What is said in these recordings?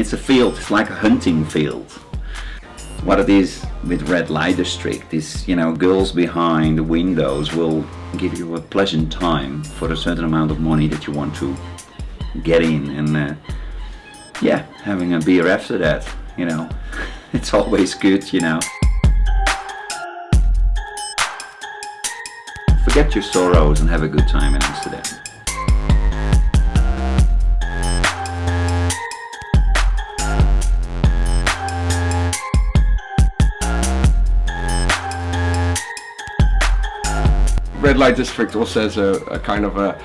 it's a field, it's like a hunting field. What it is with red light district is, girls behind the windows will give you a pleasant time for a certain amount of money that you want to get in, and having a beer after that, it's always good, Forget your sorrows and have a good time in Amsterdam. Red light district also has a kind of a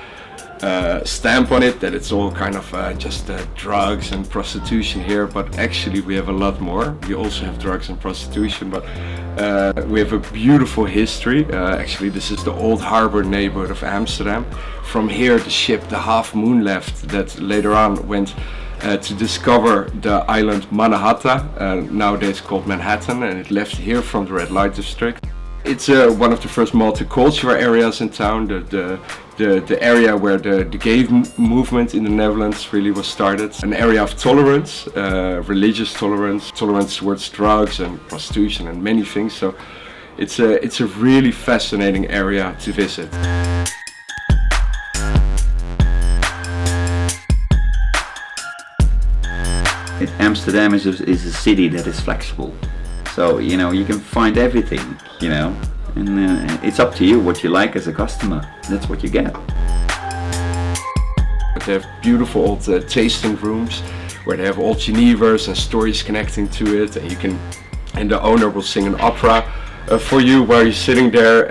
stamp on it that it's all kind of just drugs and prostitution here, but actually we have a lot more. We also have drugs and prostitution, but we have a beautiful history. Actually, this is the old harbor neighborhood of Amsterdam. From here the ship, the Half Moon, left, that later on went to discover the island Manhattan, nowadays called Manhattan, and it left here from the red light district. It's one of the first multicultural areas in town, the area where the gay movement in the Netherlands really was started. An area of tolerance, religious tolerance, tolerance towards drugs and prostitution and many things. So it's a really fascinating area to visit. Amsterdam is a city that is flexible. So, you can find everything, and it's up to you what you like as a customer. That's what you get. They have beautiful old tasting rooms where they have old Genevers and stories connecting to it, and the owner will sing an opera for you while you're sitting there.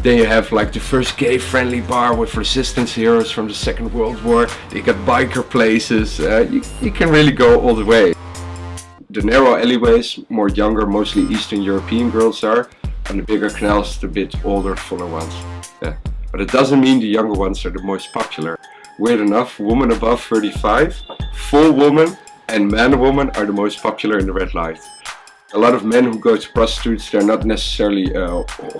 Then you have like the first gay-friendly bar with resistance heroes from the Second World War. You got biker places. You can really go all the way. The narrow alleyways, more younger, mostly Eastern European girls are, and the bigger canals, the bit older, fuller ones. Yeah. But it doesn't mean the younger ones are the most popular. Weird enough, women above 35, full woman, and man woman are the most popular in the red light. A lot of men who go to prostitutes, they're not necessarily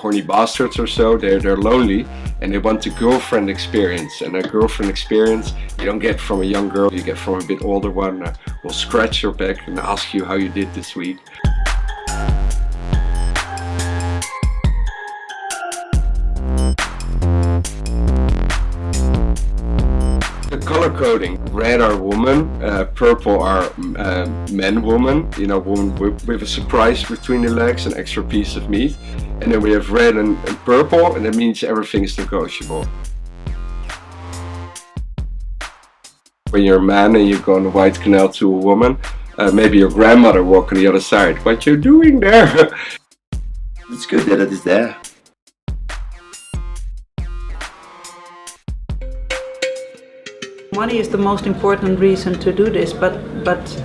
horny bastards or so, they're lonely and they want a girlfriend experience. And a girlfriend experience you don't get from a young girl, you get from a bit older one. Will scratch your back and ask you how you did this week. The color coding: red are woman, purple are men, woman. Woman with a surprise between the legs, an extra piece of meat. And then we have red and purple, and that means everything is negotiable. When you're a man and you go on the White Canal to a woman, maybe your grandmother walk on the other side. What you doing there? It's good that it is there. Money is the most important reason to do this, but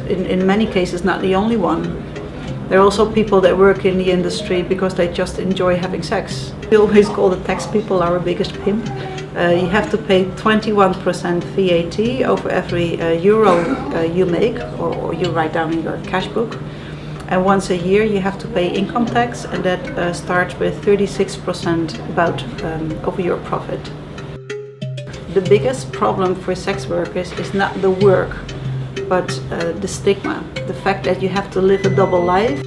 in many cases not the only one. There are also people that work in the industry because they just enjoy having sex. We always call the tax people our biggest pimp. You have to pay 21% VAT over every euro you make or you write down in your cash book. And once a year you have to pay income tax, and that starts with 36% over your profit. The biggest problem for sex workers is not the work, but the stigma. The fact that you have to live a double life.